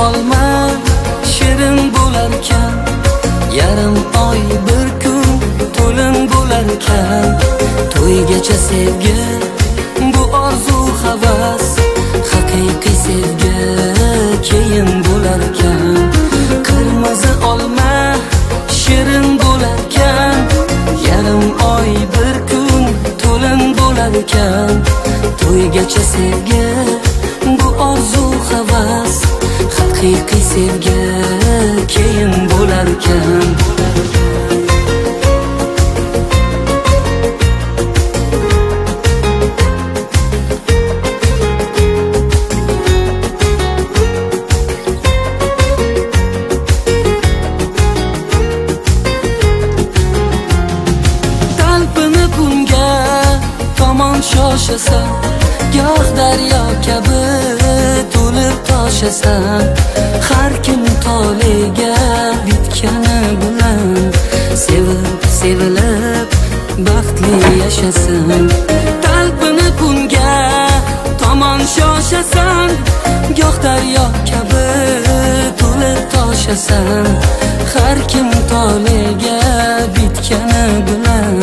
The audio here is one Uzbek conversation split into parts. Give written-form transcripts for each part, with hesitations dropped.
olma shirin bo'larkan, yarim oy bir kun to'lin bo'larkan. To'ygacha sevgi, bu orzu havas, haqiqiy sevgi keyin bo'larkan. Qirmizi olma shirin bo'larkan, yarim oy bir kun to'lin bo'larkan. To'ygacha sevgi, bu orzu havas, haqiqiy sevgi keyin bo'larkan. Talpinib bunga tomon shoshasan, goh daryo kabi to'lib toshasan. Har kim toliga bitgani bilan sevib sevilib baxtli yashasin. Talpinib bunga tomon shoshasan, goh daryo kabi to'lib toshasan. Har kim toliga bitgani bilan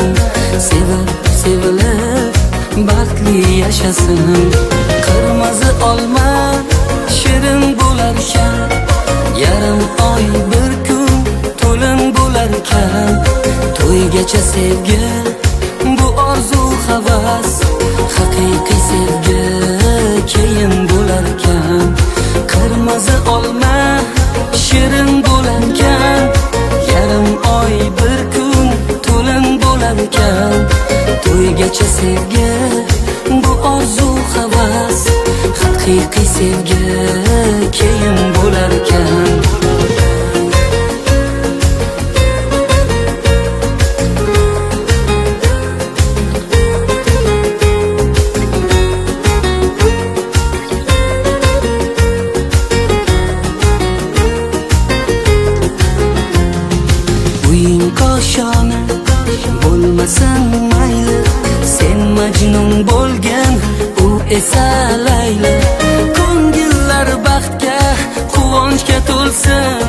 sevib sevilib baxtli yashasin. Qirmizi olma shirin bo'larkan, yarim oy bir kun to'lin bo'larkan. To'ygacha sevgi, bu orzu havas, haqiqiy sevgi keyin bo'larkan. Qirmizi olma shirin bo'larkan, yarim oy bir kun to'lin bo'larkan. To'ygacha sevgi, bu orzu havas, haqiqiy sevgi keyin bo'larkan. Uying koshona bo'lmasin mayli, sen majnun bo'lgan, u esa Layli. Ko'ngillar baxtga, quvonchga to'lsin,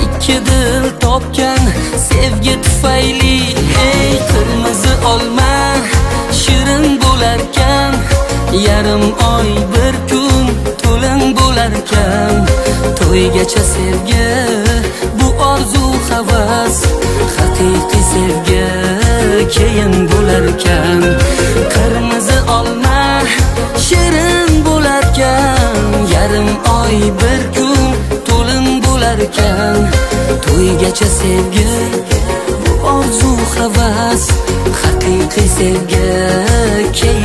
ikki dil topgan sevgi tufayli. Ey qirmizi olma shirin bo'larkan, yarim oy bir kun to'lin bo'larkan. To'ygacha sevgi, bu orzu havas, haqiqiy sevgi keyin bo'larkan. Qirmizi olma shirin bo'larkan, yarim oy bir kun to'lin bo'larkan. To'ygacha sevgi, bu orzu havas, haqiqiy sevgi keyin